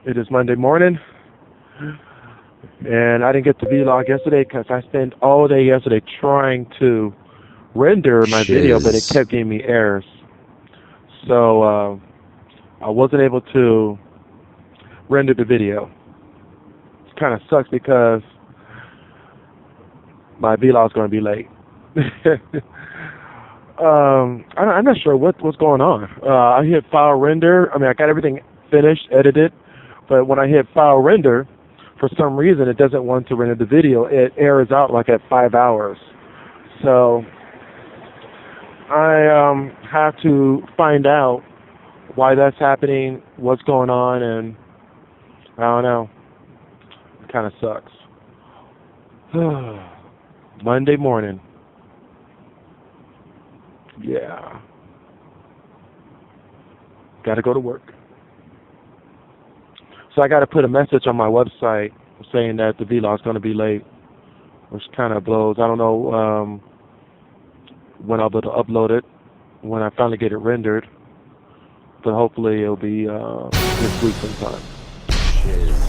It is Monday morning, and I didn't get the vlog yesterday because I spent all day yesterday trying to render my video, but it sHiZ. kept giving me errors. So I wasn't able to render the video. It kind of sucks because my vlog is going to be late. I'm not sure what's going on. I hit file render. I got everything finished, edited, but when I hit file render, for some reason it doesn't want to render the video. It errors out like at 5 hours. So I have to find out why that's happening, what's going on, and I don't know. It kind of sucks. Monday morning. Yeah. Got to go to work. So I got to put a message on my website saying that the vlog's going to be late, which kind of blows. I don't know when I'll be able to upload it, when I finally get it rendered, but hopefully it'll be this week sometime. sHiZ.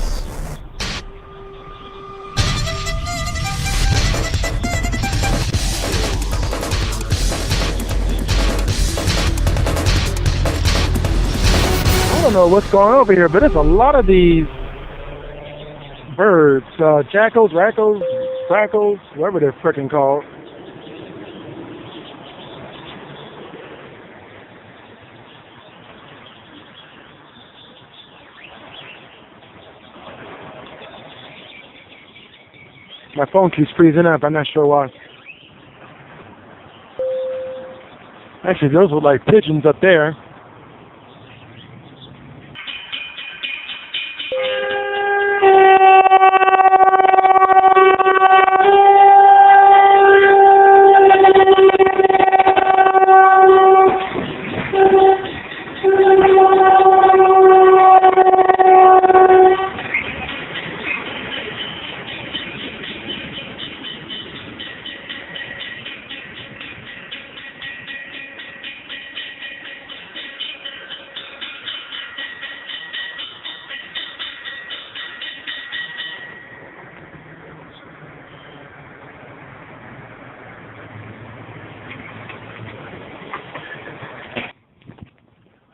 I don't know what's going on over here, but there's a lot of these birds, jackals, rackles, crackles, whatever they're frickin' called. My phone keeps freezing up. I'm not sure why. Actually, those look like pigeons up there.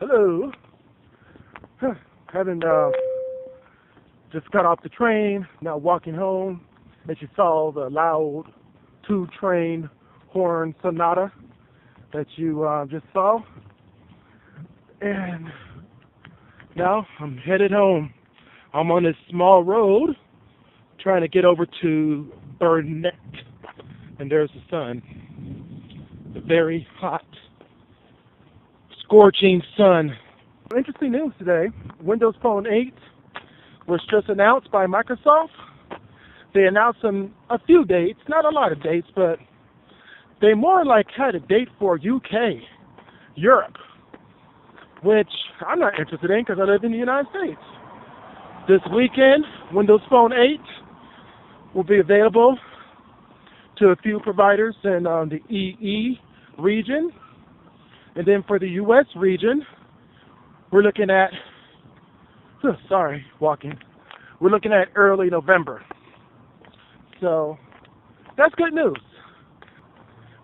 Hello. Having just got off the train, now walking home. As you saw, the loud 2-train horn sonata that you just saw. And now I'm headed home. I'm on this small road trying to get over to Burnett. And there's the sun. The very hot, scorching sun. Interesting news today. Windows Phone 8 was just announced by Microsoft. They announced a few dates, not a lot of dates, but they more like had a date for UK, Europe, which I'm not interested in because I live in the United States. This weekend, Windows Phone 8 will be available to a few providers in the EE region. And then for the US region, we're looking at, we're looking at early November. So that's good news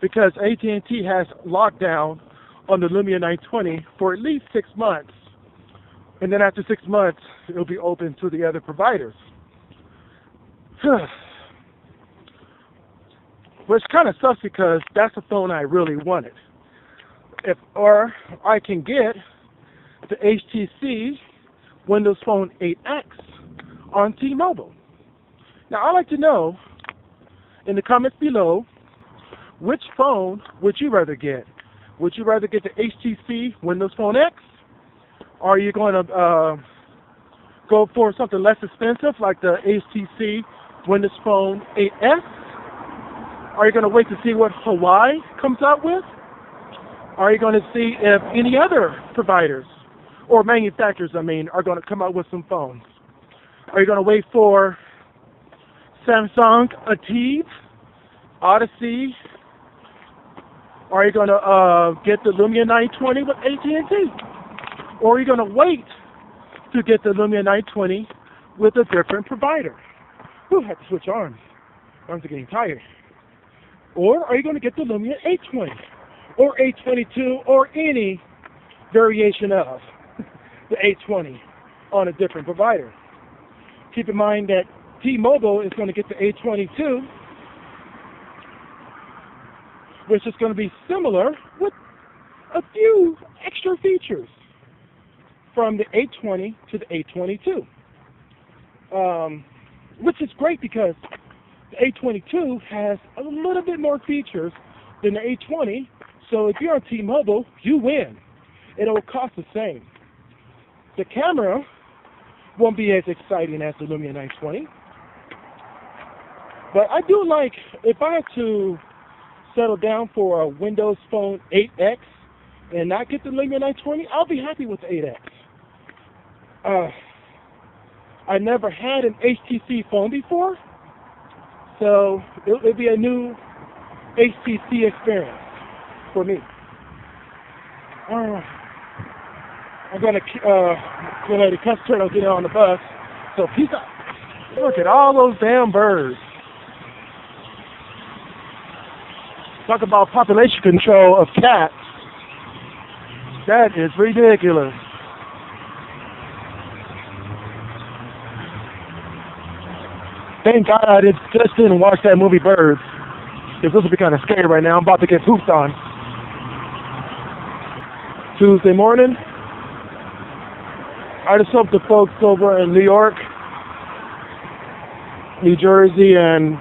because AT&T has lockdown on the Lumia 920 for at least 6 months. And then after 6 months, it'll be open to the other providers. Which kind of sucks because that's the phone I really wanted. Or I can get the HTC Windows Phone 8X on T-Mobile. Now I'd like to know in the comments below, which phone would you rather get? Would you rather get the HTC Windows Phone X? Or are you going to go for something less expensive like the HTC Windows Phone 8S? Are you going to wait to see what Hawaii comes out with? Are you going to see if any other providers or manufacturers, are going to come out with some phones? Are you going to wait for Samsung, Ativ, Odyssey? Are you going to get the Lumia 920 with AT&T? Or are you going to wait to get the Lumia 920 with a different provider? Who had to switch arms? Arms are getting tired. Or are you going to get the Lumia 820 or 822 or any variation of the 820 on a different provider? Keep in mind that T-Mobile is going to get the 822, which is going to be similar with a few extra features from the 820 to the 822, which is great because the 822 has a little bit more features than the 820, so if you're on T-Mobile, you win. It'll cost the same. The camera won't be as exciting as the Lumia 920, but I do like, if I had to settle down for a Windows Phone 8X and not get the Lumia 920, I'll be happy with the 8X. I never had an HTC phone before, so it'll be a new HTC experience for me. I'm going to let the cuss turtle get on the bus, so peace out. Look at all those damn birds. Talk about population control of cats. That is ridiculous. Thank God I just didn't watch that movie Birds, because this will be kind of scary right now. I'm about to get pooped on. Tuesday morning. I just hope the folks over in New York, New Jersey, and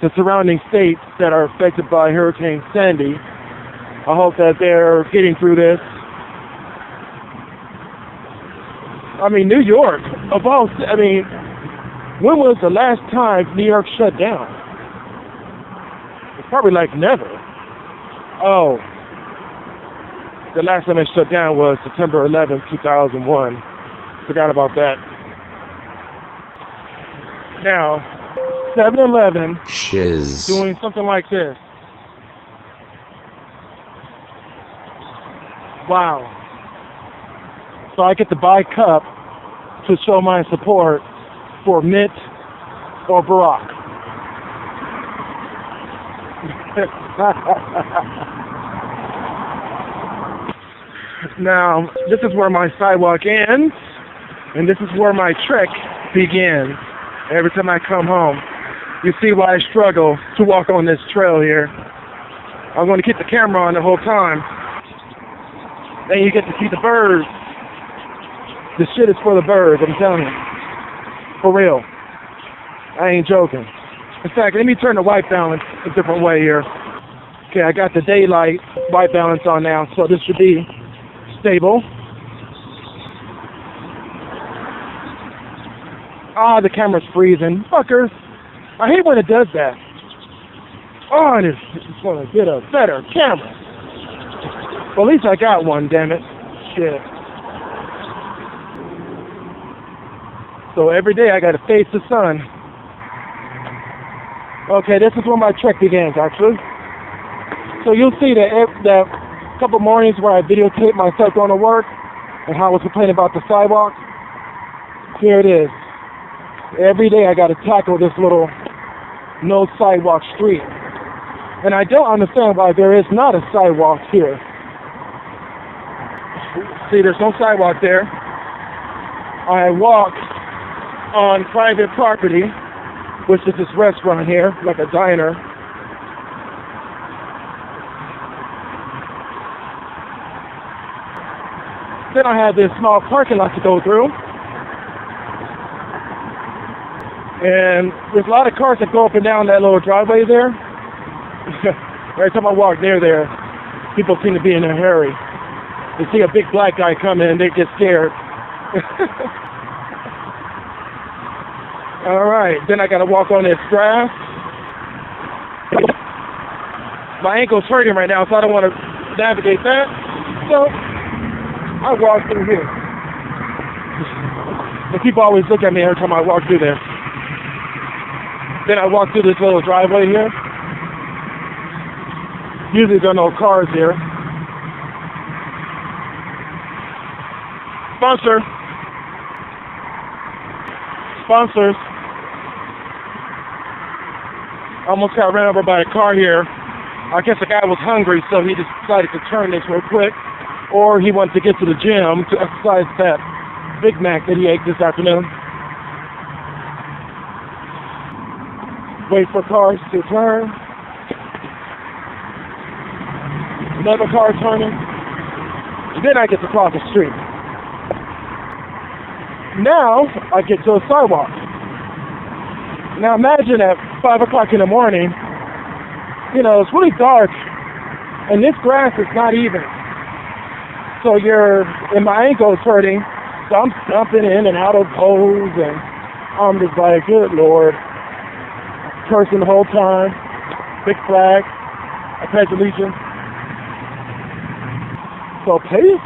the surrounding states that are affected by Hurricane Sandy, I hope that they're getting through this. I mean, New York, when was the last time New York shut down? It's probably like never. Oh, the last time it shut down was September 11th, 2001. Forgot about that. Now, 7-Eleven sHiZ doing something like this. Wow. So I get to buy cup to show my support for Mitt or Barack. Now, this is where my sidewalk ends, and this is where my trek begins. Every time I come home, you see why I struggle to walk on this trail here. I'm going to keep the camera on the whole time. Then you get to see the birds. This shit is for the birds, I'm telling you. For real. I ain't joking. In fact, let me turn the white balance a different way here. Okay, I got the daylight white balance on now, so this should be stable. Ah, the camera's freezing. Fuckers. I hate when it does that. Oh, it's going to get a better camera. Well, at least I got one, damn it. Shit. So every day I got to face the sun. Okay, this is where my trek begins, actually. So you'll see that couple mornings where I videotaped myself going to work and how I was complaining about the sidewalk. Here it is. Every day I got to tackle this little no sidewalk street. And I don't understand why there is not a sidewalk here. See, there's no sidewalk there. I walk on private property, which is this restaurant here, like a diner. Then I have this small parking lot to go through. And there's a lot of cars that go up and down that little driveway there. Every time I walk near there, people seem to be in a hurry. They see a big black guy coming and they get scared. All right, then I got to walk on this grass. My ankle's hurting right now, so I don't want to navigate that. So I walk through here. And people always look at me every time I walk through there. Then I walk through this little driveway here. Usually there are no cars here. Sponsor. sponsors. Almost got ran over by a car here. I guess the guy was hungry, so he decided to turn this real quick. Or he wanted to get to the gym to exercise that Big Mac that he ate this afternoon. Wait for cars to turn. Another car turning. And then I get to cross the street. Now I get to a sidewalk. Now imagine at 5 o'clock in the morning, you know, it's really dark and this grass is not even. So and my ankle is hurting, so I'm jumping in and out of holes, and I'm just like, good Lord. Cursing the whole time. Big flag. I pledge allegiance. So peace.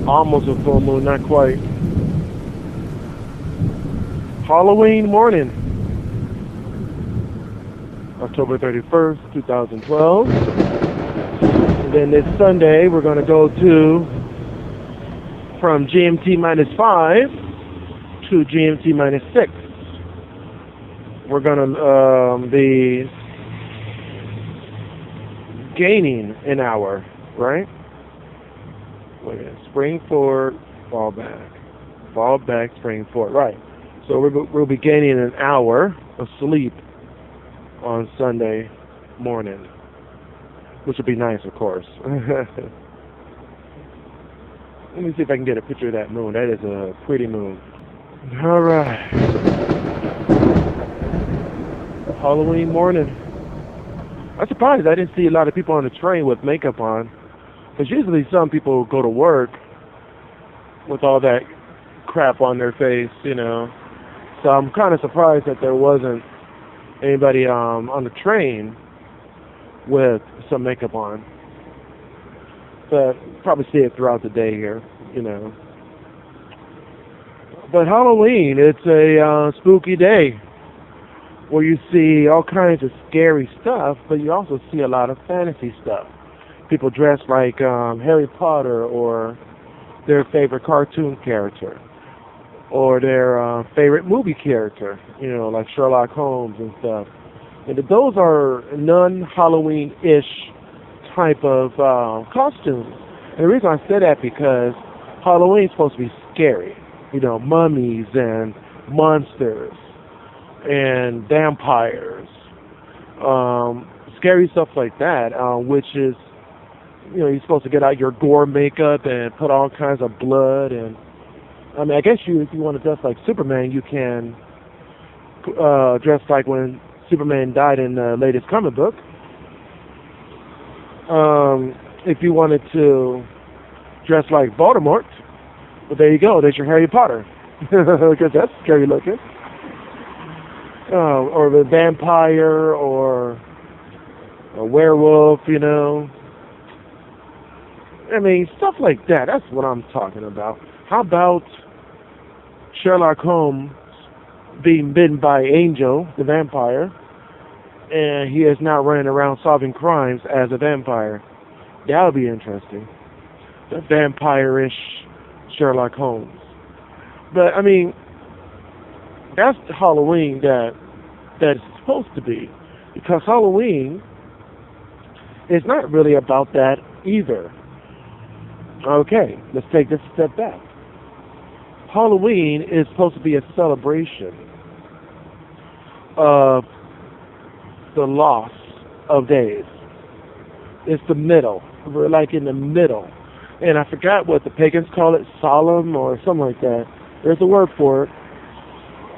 Almost a full moon, not quite. Halloween morning. October 31st, 2012. And then this Sunday, we're going to go from GMT -5 to GMT -6. We're going to be gaining an hour, right? Wait a minute. Spring forward, fall back, spring forward, right. So we'll be gaining an hour of sleep on Sunday morning, which would be nice, of course. Let me see if I can get a picture of that moon. That is a pretty moon. All right. Halloween morning. I'm surprised I didn't see a lot of people on the train with makeup on, because usually some people go to work with all that crap on their face, you know. So I'm kind of surprised that there wasn't anybody on the train with some makeup on. But probably see it throughout the day here, you know. But Halloween, it's a spooky day where you see all kinds of scary stuff, but you also see a lot of fantasy stuff. People dressed like Harry Potter or their favorite cartoon character, or their favorite movie character, you know, like Sherlock Holmes and stuff. And those are non-Halloween-ish type of costumes. And the reason I say that because Halloween is supposed to be scary. You know, mummies and monsters and vampires, scary stuff like that, which is, you know, you're supposed to get out your gore makeup and put all kinds of blood. And I mean, I guess if you want to dress like Superman, you can dress like when Superman died in the latest comic book. If you wanted to dress like Voldemort, well, there you go. There's your Harry Potter, because that's scary looking. Or the vampire, or a werewolf, you know. I mean, stuff like that. That's what I'm talking about. How about Sherlock Holmes being bitten by Angel, the vampire, and he is now running around solving crimes as a vampire? That would be interesting. The vampire-ish Sherlock Holmes. But, I mean, that's the Halloween that it's supposed to be. Because Halloween is not really about that either. Okay, let's take this a step back. Halloween is supposed to be a celebration of the loss of days. It's the middle. We're like in the middle. And I forgot what the pagans call it, solemn or something like that. There's a word for it.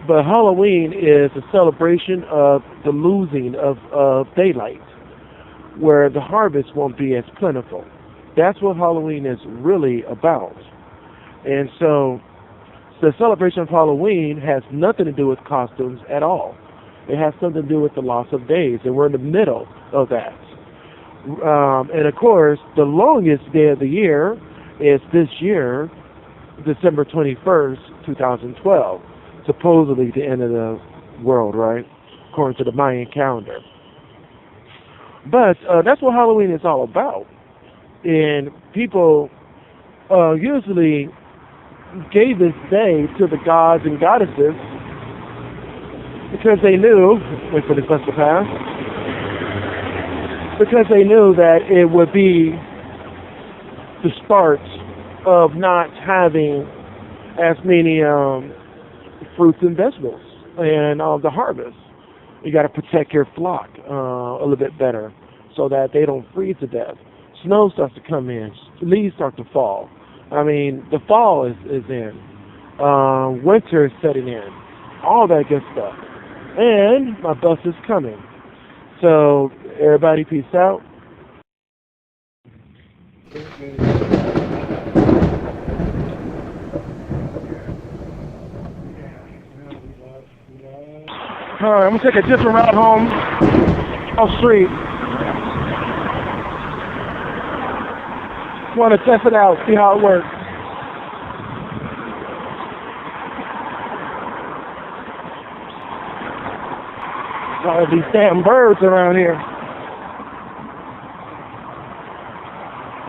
But Halloween is a celebration of the losing of daylight, where the harvest won't be as plentiful. That's what Halloween is really about. And so the celebration of Halloween has nothing to do with costumes at all. It has something to do with the loss of days, and we're in the middle of that. And of course, the longest day of the year is this year, December 21st, 2012. Supposedly the end of the world, right? According to the Mayan calendar. But that's what Halloween is all about. And people usually gave this day to the gods and goddesses because they knew, wait for this bus to pass, because they knew that it would be the start of not having as many fruits and vegetables and the harvest. You got to protect your flock a little bit better so that they don't freeze to death. Snow starts to come in, leaves start to fall. I mean, the fall is in, winter is setting in, all that good stuff. And my bus is coming. So everybody, peace out. Alright, I'm gonna take a different route home off street. Want to test it out, see how it works. Got these damn birds around here.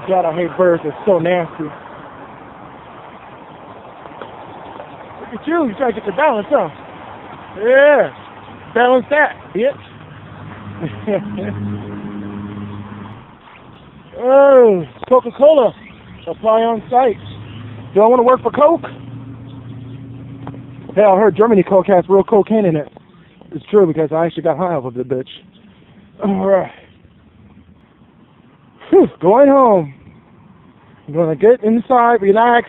God, I hate birds. They're so nasty. Look at you. You trying to get your balance, huh? Yeah. Balance that, bitch. Oh, Coca-Cola. Apply on site. Do I want to work for Coke? Hell, I heard Germany Coke has real cocaine in it. It's true because I actually got high off of the bitch. Alright. Going home. I'm going to get inside, relax.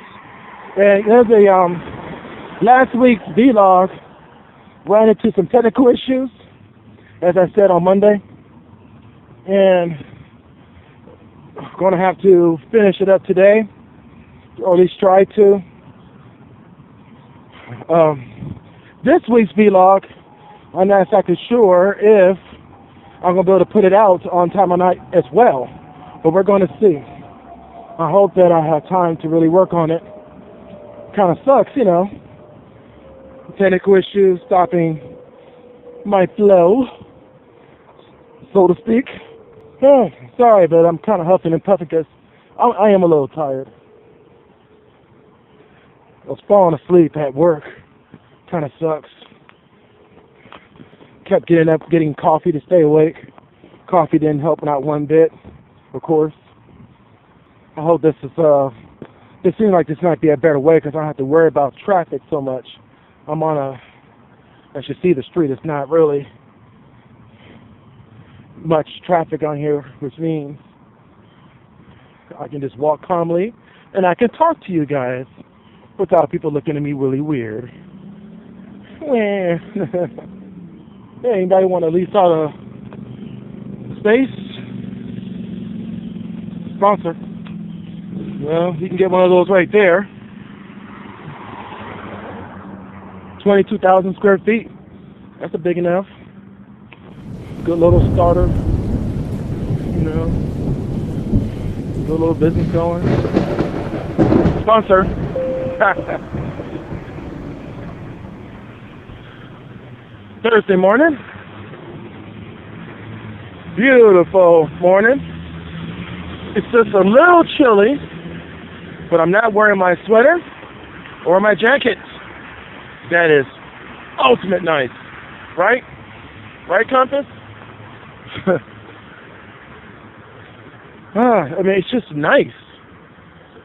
And there's a, last week's vlog ran into some technical issues, as I said on Monday. And I'm going to have to finish it up today, or at least try to. This week's vlog, I'm not exactly sure if I'm going to be able to put it out on time or not as well, but we're going to see. I hope that I have time to really work on it. Kind of sucks, you know. Technical issues stopping my flow, so to speak. Oh, sorry, but I'm kind of huffing and puffing because I am a little tired. I was falling asleep at work. Kind of sucks. Kept getting up, getting coffee to stay awake. Coffee didn't help not one bit, of course. I hope this is, it seems like this might be a better way because I don't have to worry about traffic so much. I'm on as you see the street, it's not really much traffic on here, which means I can just walk calmly and I can talk to you guys without people looking at me really weird. Hey, anybody want to lease out a space? Sponsor. Well, you can get one of those right there. 22,000 square feet. That's a big enough. Good little starter. You know, good little business going. Sponsor. Thursday morning. Beautiful morning. It's just a little chilly, but I'm not wearing my sweater or my jacket. That is ultimate nice, right? Right, Compass? I mean, it's just nice.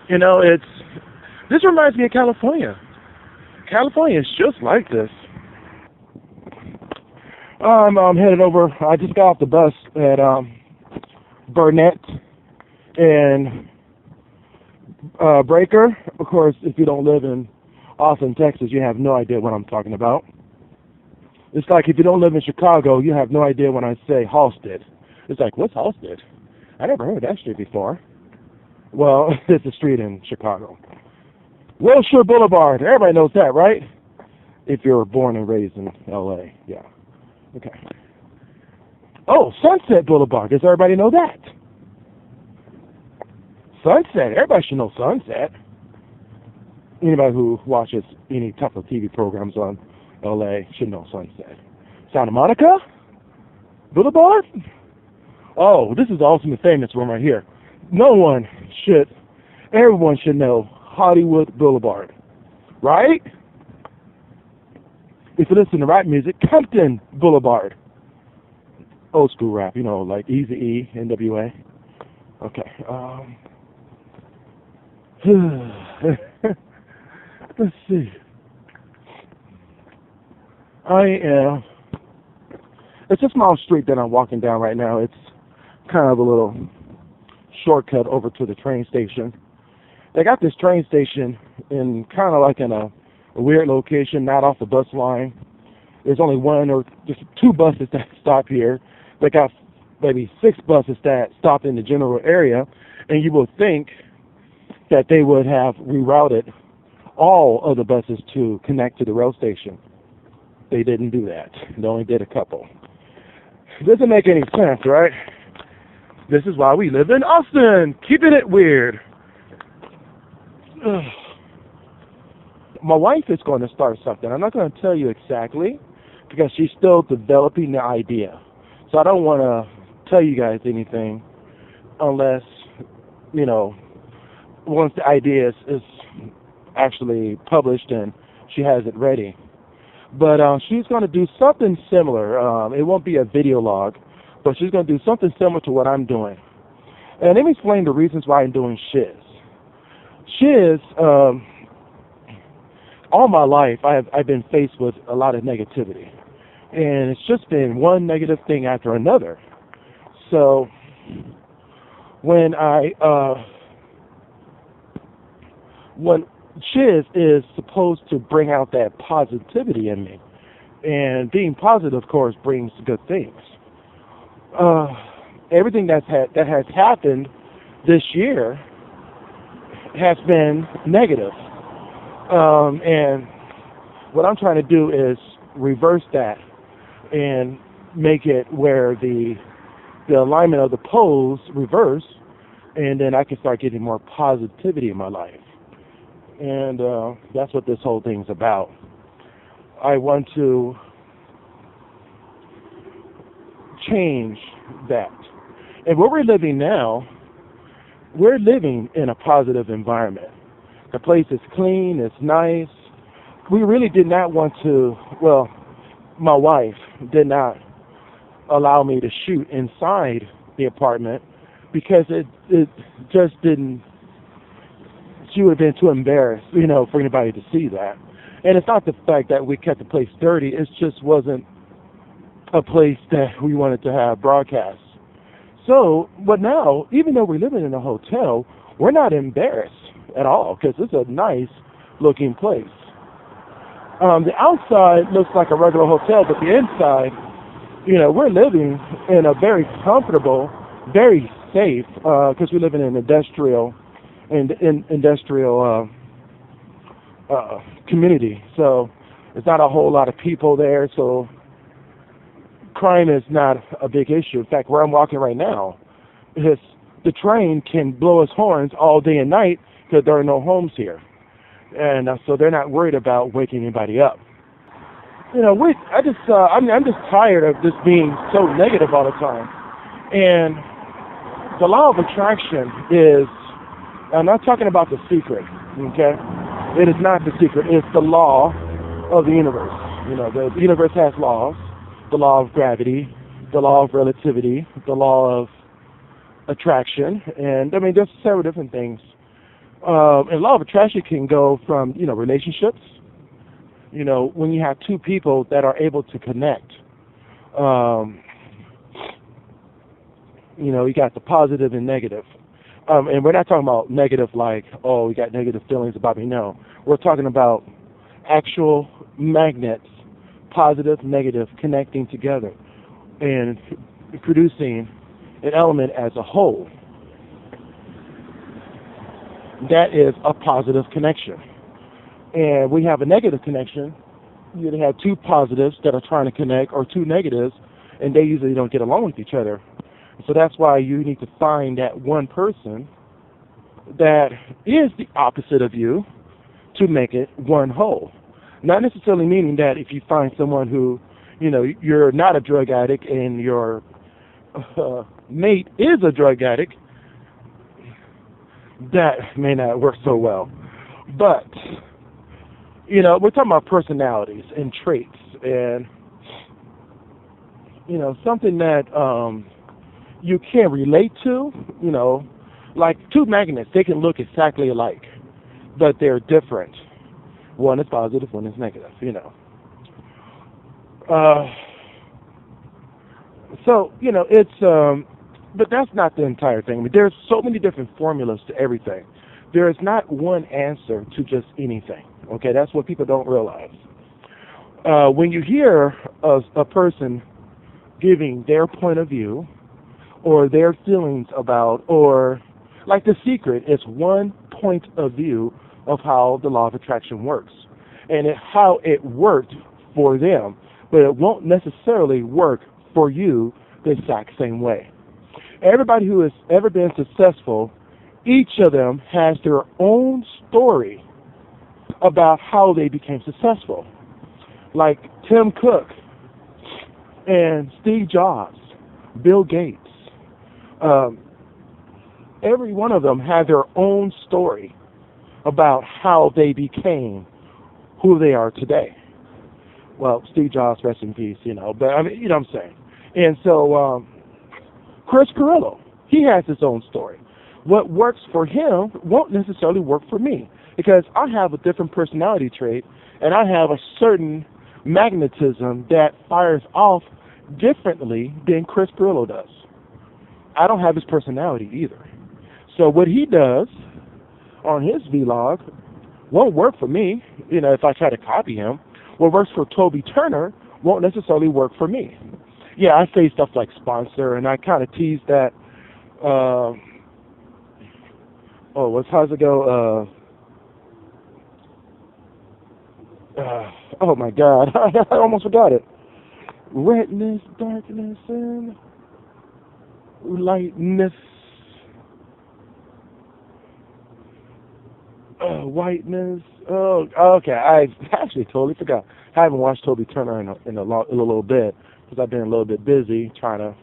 You know, this reminds me of California. California is just like this. I'm headed over. I just got off the bus at Burnett and Breaker. Of course, if you don't live in Austin, Texas, you have no idea what I'm talking about. It's like if you don't live in Chicago, you have no idea when I say Halstead. It's like, what's Halstead? I never heard that street before. Well, it's a street in Chicago. Wilshire Boulevard. Everybody knows that, right? If you're born and raised in L.A., yeah. Okay. Oh, Sunset Boulevard. Does everybody know that? Sunset. Everybody should know Sunset. Anybody who watches any type of TV programs on L.A. should know Sunset. Santa Monica Boulevard? Oh, this is the ultimate famous one right here. No one should Everyone should know Hollywood Boulevard, right? If you listen to rap music, Compton Boulevard. Old school rap, you know, like Eazy-E, NWA. Okay. Let's see. It's a small street that I'm walking down right now. It's kind of a little shortcut over to the train station. They got this train station in kind of like in a weird location, not off the bus line. There's only one or just two buses that stop here. They got maybe 6 buses that stop in the general area, and you would think that they would have rerouted all of the buses to connect to the rail station. They didn't do that. They only did a couple. Doesn't make any sense, right? This is why we live in Austin, keeping it weird. Ugh. My wife is going to start something. I'm not going to tell you exactly because she's still developing the idea. So I don't want to tell you guys anything unless, you know, once the idea is actually published and she has it ready. But she's going to do something similar. It won't be a video log, but she's going to do something similar to what I'm doing. And let me explain the reasons why I'm doing sHiZ. sHiZ, all my life, I've been faced with a lot of negativity. And it's just been one negative thing after another. So when sHiZ is supposed to bring out that positivity in me. And being positive, of course, brings good things. Everything that has happened this year has been negative. And what I'm trying to do is reverse that and make it where the alignment of the poles reverse, and then I can start getting more positivity in my life. And that's what this whole thing's about. I want to change that. And where we're living now, we're living in a positive environment. The place is clean, it's nice. We really did not want to, well, my wife did not allow me to shoot inside the apartment because it just didn't, she would have been too embarrassed, you know, for anybody to see that. And it's not the fact that we kept the place dirty, it just wasn't a place that we wanted to have broadcasts. So, but now, even though we're living in a hotel, we're not embarrassed at all because it's a nice looking place. The outside looks like a regular hotel, but the inside, you know, we're living in a very comfortable, very safe, because we live in an industrial community. So there's not a whole lot of people there, so crime is not a big issue. In fact, where I'm walking right now, the train can blow its horns all day and night because there are no homes here. And so they're not worried about waking anybody up. You know, I'm just tired of this being so negative all the time. And the law of attraction is, I'm not talking about the secret, okay? It is not the secret. It's the law of the universe. You know, the universe has laws. The law of gravity, the law of relativity, the law of attraction, and I mean, there's several different things. And law of attraction can go from, you know, relationships, you know, when you have two people that are able to connect. You know, you got the positive and negative. And we're not talking about negative like, oh, we got negative feelings about me. No, we're talking about actual magnets, positive, negative, connecting together and producing an element as a whole. That is a positive connection. And we have a negative connection. You either have two positives that are trying to connect or two negatives, and they usually don't get along with each other. So that's why you need to find that one person that is the opposite of you to make it one whole. Not necessarily meaning that if you find someone who, you know, you're not a drug addict and your mate is a drug addict, that may not work so well. But, you know, we're talking about personalities and traits, and, you know, something that you can relate to, you know, like two magnets, they can look exactly alike, but they're different. One is positive, one is negative, you know. So, you know, it's, but that's not the entire thing. I mean, there's so many different formulas to everything. There is not one answer to just anything, okay? That's what people don't realize. When you hear a person giving their point of view or their feelings about, or like The Secret is one point of view of how the law of attraction works and how it worked for them, but it won't necessarily work for you the exact same way. Everybody who has ever been successful, each of them has their own story about how they became successful. Like Tim Cook and Steve Jobs, Bill Gates. Every one of them had their own story about how they became who they are today. Well, Steve Jobs, rest in peace, you know, but I mean, you know what I'm saying. And so, Chris Pirillo, he has his own story. What works for him won't necessarily work for me because I have a different personality trait and I have a certain magnetism that fires off differently than Chris Pirillo does. I don't have his personality either. So what he does on his vlog won't work for me, you know, if I try to copy him. What works for Toby Turner won't necessarily work for me. Yeah, I say stuff like sponsor, and I kind of tease that, how's it go? Oh my God, I almost forgot it. Redness, darkness, and lightness, whiteness. Oh, okay, I actually totally forgot. I haven't watched Toby Turner in a little bit because I've been a little bit busy trying to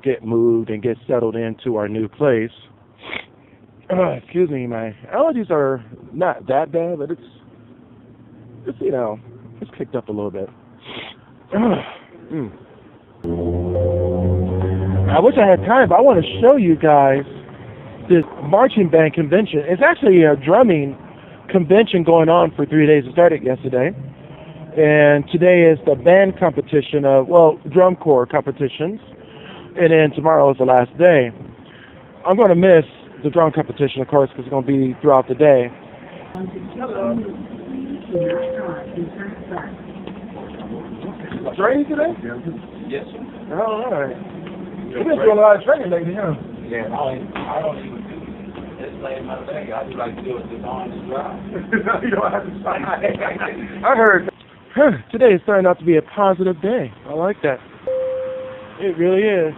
get moved and get settled into our new place. Excuse me, my allergies are not that bad, but it's you know, it's kicked up a little bit. I wish I had time, but I want to show you guys this marching band convention. It's actually a drumming convention going on for 3 days. It started yesterday. And today is the band competition of, well, drum corps competitions. And then tomorrow is the last day. I'm going to miss the drum competition, of course, because it's going to be throughout the day. Hello. Training today? Yes, sir. Oh, all right. You've been doing a lot of training lately, huh? Yeah, I don't even do this late in my day. I just like to do it just on the drive. You don't have to sign. I heard. Today is starting out to be a positive day. I like that. It really is.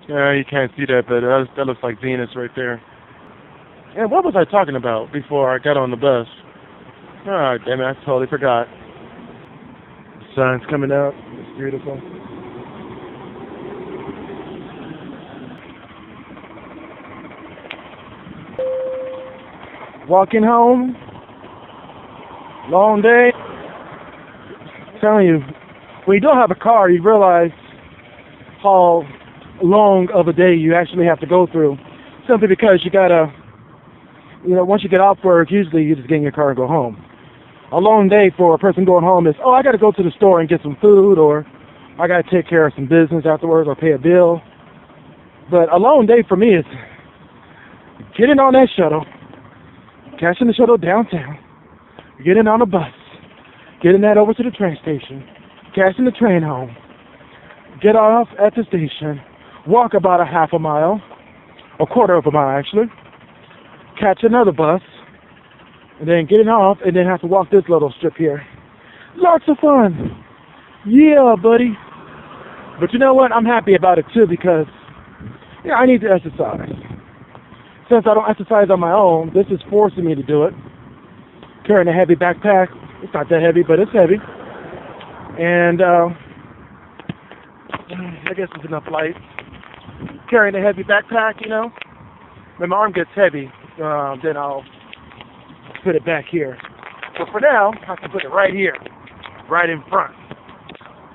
Yeah, you can't see that, but that looks like Venus right there. And what was I talking about before I got on the bus? Oh, damn it, I totally forgot. The sun's coming out. It's beautiful. Walking home. Long day. I'm telling you, when you don't have a car, you realize how long of a day you actually have to go through. Simply because you gotta, you know, once you get off work, usually you just get in your car and go home. A long day for a person going home is, oh, I gotta go to the store and get some food, or I gotta take care of some business afterwards, or pay a bill. But a long day for me is getting on that shuttle, catching the shuttle downtown, getting on a bus, getting that over to the train station, catching the train home, get off at the station, walk about a half a mile, a quarter of a mile actually, catch another bus, and then getting off, and then have to walk this little strip here. Lots of fun. Yeah, buddy. But you know what? I'm happy about it too because, yeah, I need to exercise. Since I don't exercise on my own, this is forcing me to do it. Carrying a heavy backpack. It's not that heavy, but it's heavy. And I guess it's enough light. Carrying a heavy backpack, you know. When my arm gets heavy, then I'll put it back here. But for now, I can put it right here, right in front.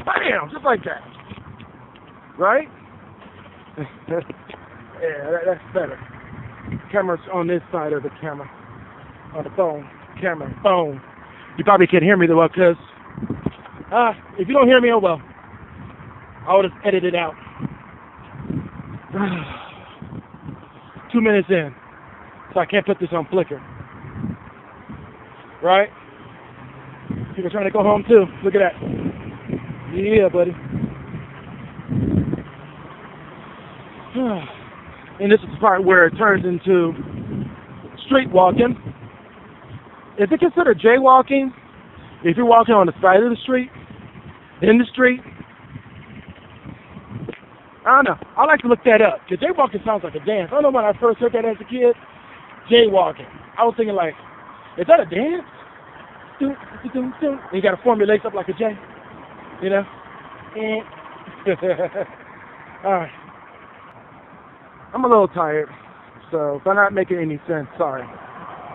Bam! Just like that. Right? Yeah, that's better. Camera's on this side of the camera. On the phone. Camera. Phone. You probably can't hear me though, because if you don't hear me, oh well. I'll just edit it out. 2 minutes in. So I can't put this on Flickr. Right? People trying to go home too. Look at that. Yeah, buddy. And this is the part where it turns into street walking. Is it considered jaywalking if you're walking on the side of the street, in the street? I don't know. I like to look that up, because jaywalking sounds like a dance. I don't know when I first heard that as a kid. Jaywalking. I was thinking like, is that a dance? And you got to form your legs up like a J, you know? All right. I'm a little tired, so if I'm not making any sense, sorry.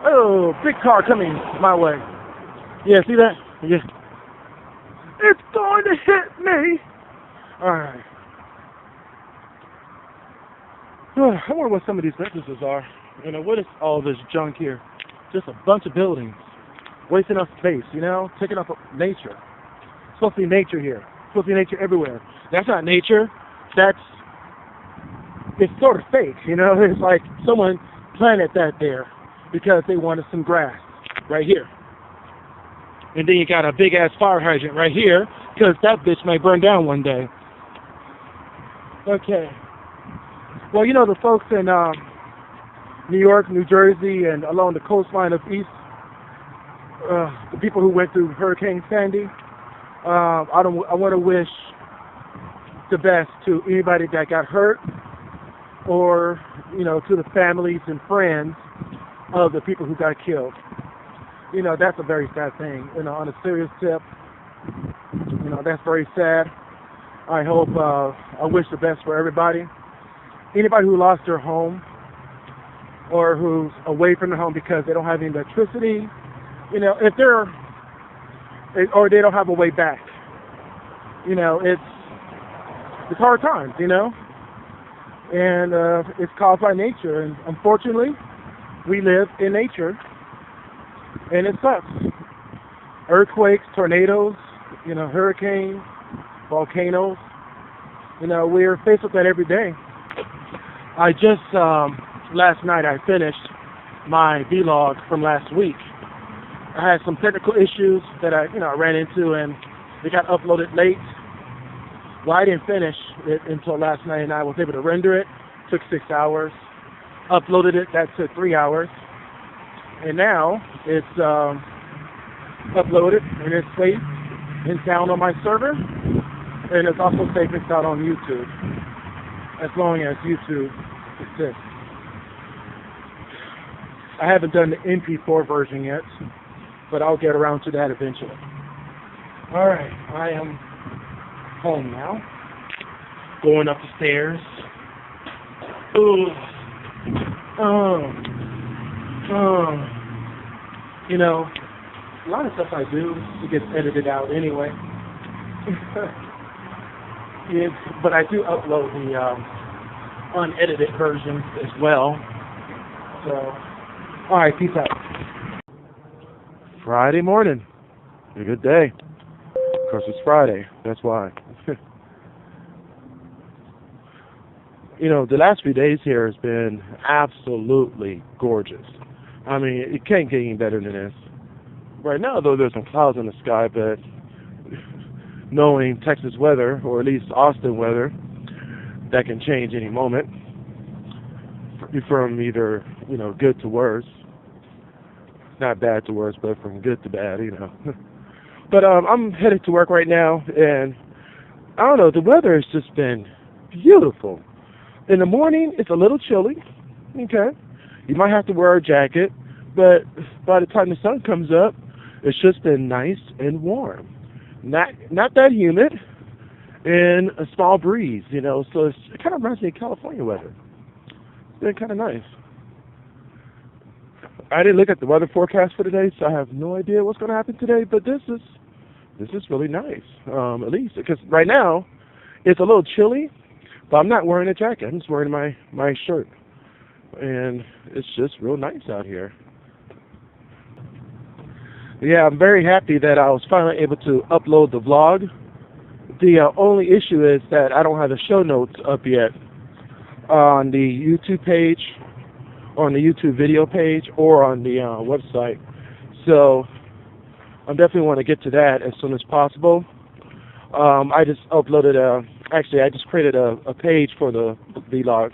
Oh, big car coming my way. Yeah, see that? Yeah. It's going to hit me. All right. I wonder what some of these businesses are. You know, what is all this junk here? Just a bunch of buildings. Wasting up space, you know? Taking up nature. It's supposed to be nature here. It's supposed to be nature everywhere. That's not nature. It's sort of fake, you know? It's like someone planted that there because they wanted some grass right here. And then you got a big-ass fire hydrant right here because that bitch may burn down one day. Okay. Well, you know, the folks in New York, New Jersey, and along the coastline of East, the people who went through Hurricane Sandy, I want to wish the best to anybody that got hurt, or, you know, to the families and friends of the people who got killed. You know, that's a very sad thing. You know, on a serious tip, you know, that's very sad. I hope, I wish the best for everybody. Anybody who lost their home, or who's away from their home because they don't have any electricity, you know, or they don't have a way back. You know, it's hard times, you know, and it's caused by nature, and unfortunately, we live in nature, and it sucks. Earthquakes, tornadoes, you know, hurricanes, volcanoes, you know, we're faced with that every day. I just, last night I finished my vlog from last week. I had some technical issues that I ran into, and they got uploaded late. Well, I didn't finish it until last night, and I was able to render it. Took 6 hours. Uploaded it, that took 3 hours. And now it's uploaded, and it's safe and sound on my server, and it's also safe and sound on YouTube, as long as YouTube exists. I haven't done the MP4 version yet, but I'll get around to that eventually. Alright, I am home now. Going up the stairs. You know, a lot of stuff I do, it gets edited out anyway. But I do upload the unedited version as well. So, alright, peace out. Friday morning. A good day. Of course, it's Friday. That's why. You know, the last few days here has been absolutely gorgeous. I mean, it can't get any better than this. Right now, though, there's some clouds in the sky, but knowing Texas weather, or at least Austin weather, that can change any moment. From either, you know, good to worse. Not bad to worse, but from good to bad, you know. But I'm headed to work right now, and I don't know, the weather has just been beautiful. In the morning, it's a little chilly, okay? You might have to wear a jacket, but by the time the sun comes up, it's just been nice and warm. Not that humid, and a small breeze, you know, so it kind of reminds me of California weather. It's been kind of nice. I didn't look at the weather forecast for today, so I have no idea what's going to happen today, but this is really nice, at least, because right now it's a little chilly, but I'm not wearing a jacket. I'm just wearing my shirt, and it's just real nice out here. Yeah, I'm very happy that I was finally able to upload the vlog. The only issue is that I don't have the show notes up yet on the YouTube page, or on the YouTube video page, or on the website. So I definitely want to get to that as soon as possible. I just uploaded I just created a page for the vlog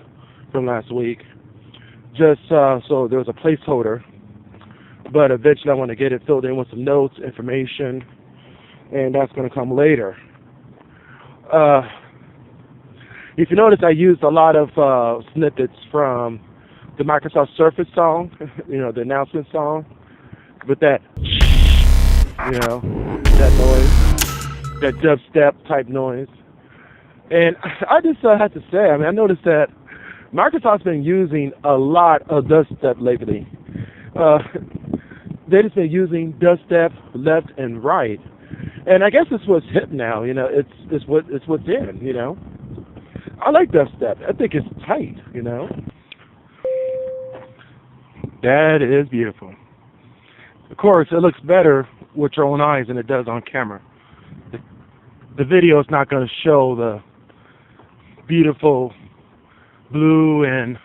from last week, just so there was a placeholder. But eventually I want to get it filled in with some notes, information, and that's going to come later. If you notice, I used a lot of snippets from the Microsoft Surface song, you know, the announcement song, with that, you know, that noise, that dubstep type noise. And I just have to say, I mean, I noticed that Microsoft's been using a lot of dubstep lately. They just been using dubstep left and right, and I guess it's what's hip now. You know, it's what's in. You know, I like dubstep. I think it's tight. You know, that is beautiful. Of course, it looks better with your own eyes than it does on camera. The video is not going to show the beautiful blue and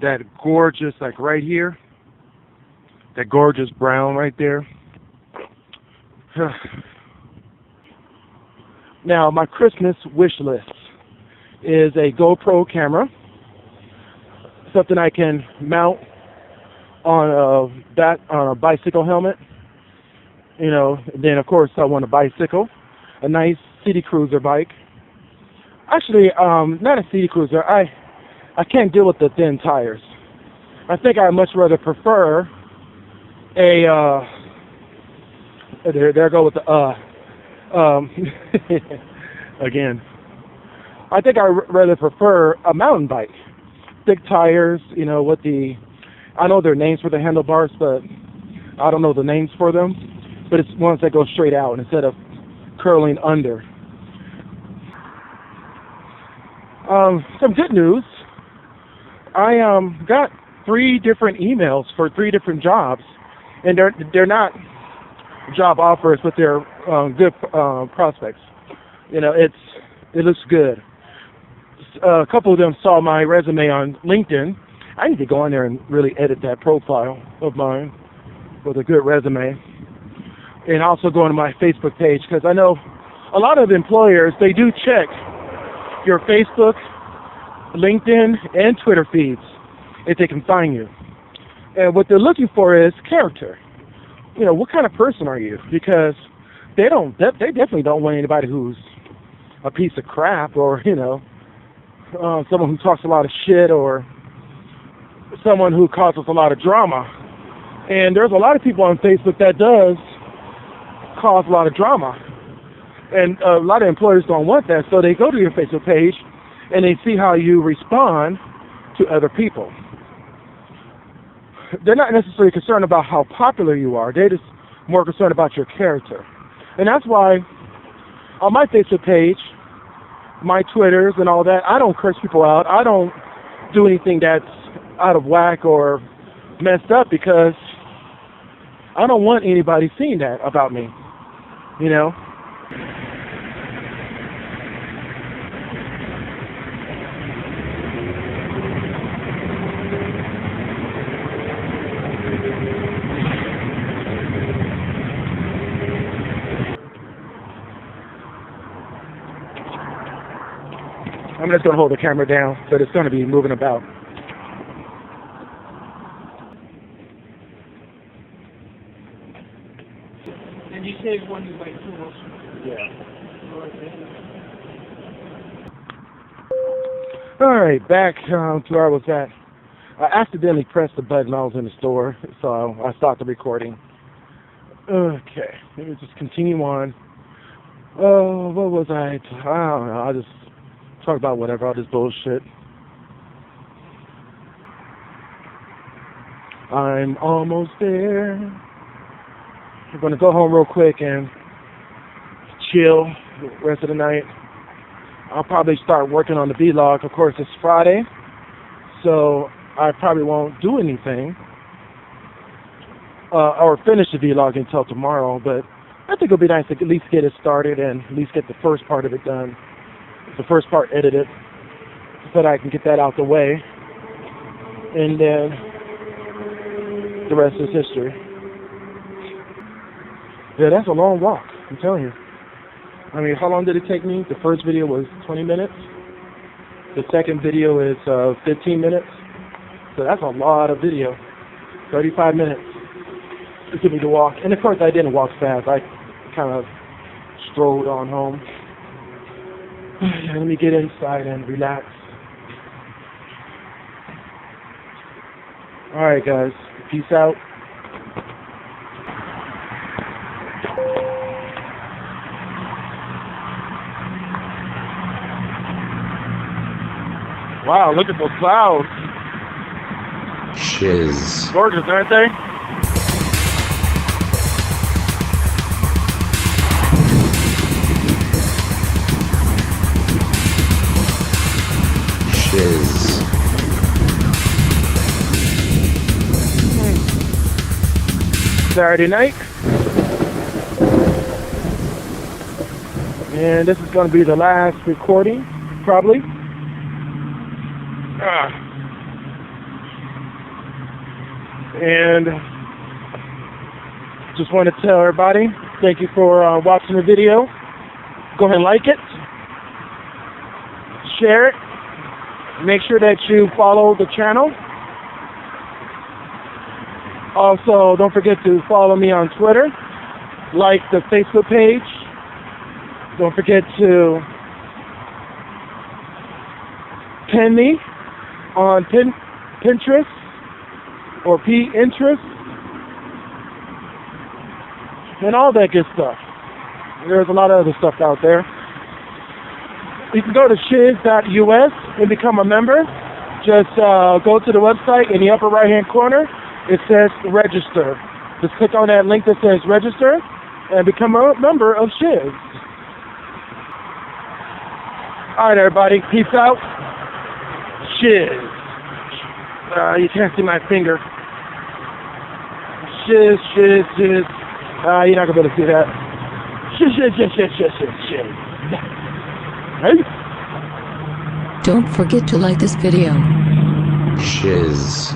that gorgeous, like right here. That gorgeous brown right there. Now, my Christmas wish list is a GoPro camera, something I can mount on a bicycle helmet. You know, then of course I want a bicycle, a nice city cruiser bike. Actually, not a city cruiser. I can't deal with the thin tires. I think I'd much rather prefer there I go with the again. I think I'd rather prefer a mountain bike. Thick tires, you know, I know their names for the handlebars, but I don't know the names for them. But it's ones that go straight out instead of curling under. Some good news. I got 3 different emails for 3 different jobs. And they're not job offers, but they're good prospects. You know, it looks good. A couple of them saw my resume on LinkedIn. I need to go on there and really edit that profile of mine with a good resume. And also go onto my Facebook page, because I know a lot of employers, they do check your Facebook, LinkedIn, and Twitter feeds if they can find you. And what they're looking for is character. You know, what kind of person are you? Because they definitely don't want anybody who's a piece of crap, or, you know, someone who talks a lot of shit, or someone who causes a lot of drama. And there's a lot of people on Facebook that does cause a lot of drama. And a lot of employers don't want that, so they go to your Facebook page and they see how you respond to other people. They're not necessarily concerned about how popular you are. They're just more concerned about your character. And that's why on my Facebook page, my Twitters and all that, I don't curse people out. I don't do anything that's out of whack or messed up, because I don't want anybody seeing that about me, you know? I'm just going to hold the camera down, so it's going to be moving about. And you save when you buy tools. Yeah. All right, back to where I was at. I accidentally pressed the button while I was in the store, so I stopped the recording. Okay, let me just continue on. Oh, what was I don't know. I'll just talk about whatever, all this bullshit. I'm almost there. I'm going to go home real quick and chill the rest of the night. I'll probably start working on the vlog. Of course, it's Friday, so I probably won't do anything or finish the vlog until tomorrow, but I think it'll be nice to at least get it started and at least get the first part of it done, the first part edited, so that I can get that out the way, and then the rest is history. Yeah, that's a long walk, I'm telling you. I mean, how long did it take me? The first video was 20 minutes. The second video is 15 minutes. So that's a lot of video. 35 minutes it took me to walk. And of course, I didn't walk fast. I kind of strolled on home. Let me get inside and relax. All right, guys. Peace out. Wow, look at those clouds. sHiZ. Gorgeous, aren't they? sHiZ. Saturday night. And this is going to be the last recording, probably. And just want to tell everybody, thank you for watching the video. Go ahead and like it, share it, make sure that you follow the channel. Also, don't forget to follow me on Twitter, like the Facebook page. Don't forget to pin me on Pinterest or Pinterest and all that good stuff. There's a lot of other stuff out there. You can go to sHiZ.us and become a member. Just go to the website in the upper right hand corner. It says register. Just click on that link that says register and become a member of sHiZ. Alright everybody, peace out. sHiZ. You can't see my finger. sHiZ, sHiZ, sHiZ. You're not going to be able to see that. sHiZ. Hey. Don't forget to like this video. sHiZ.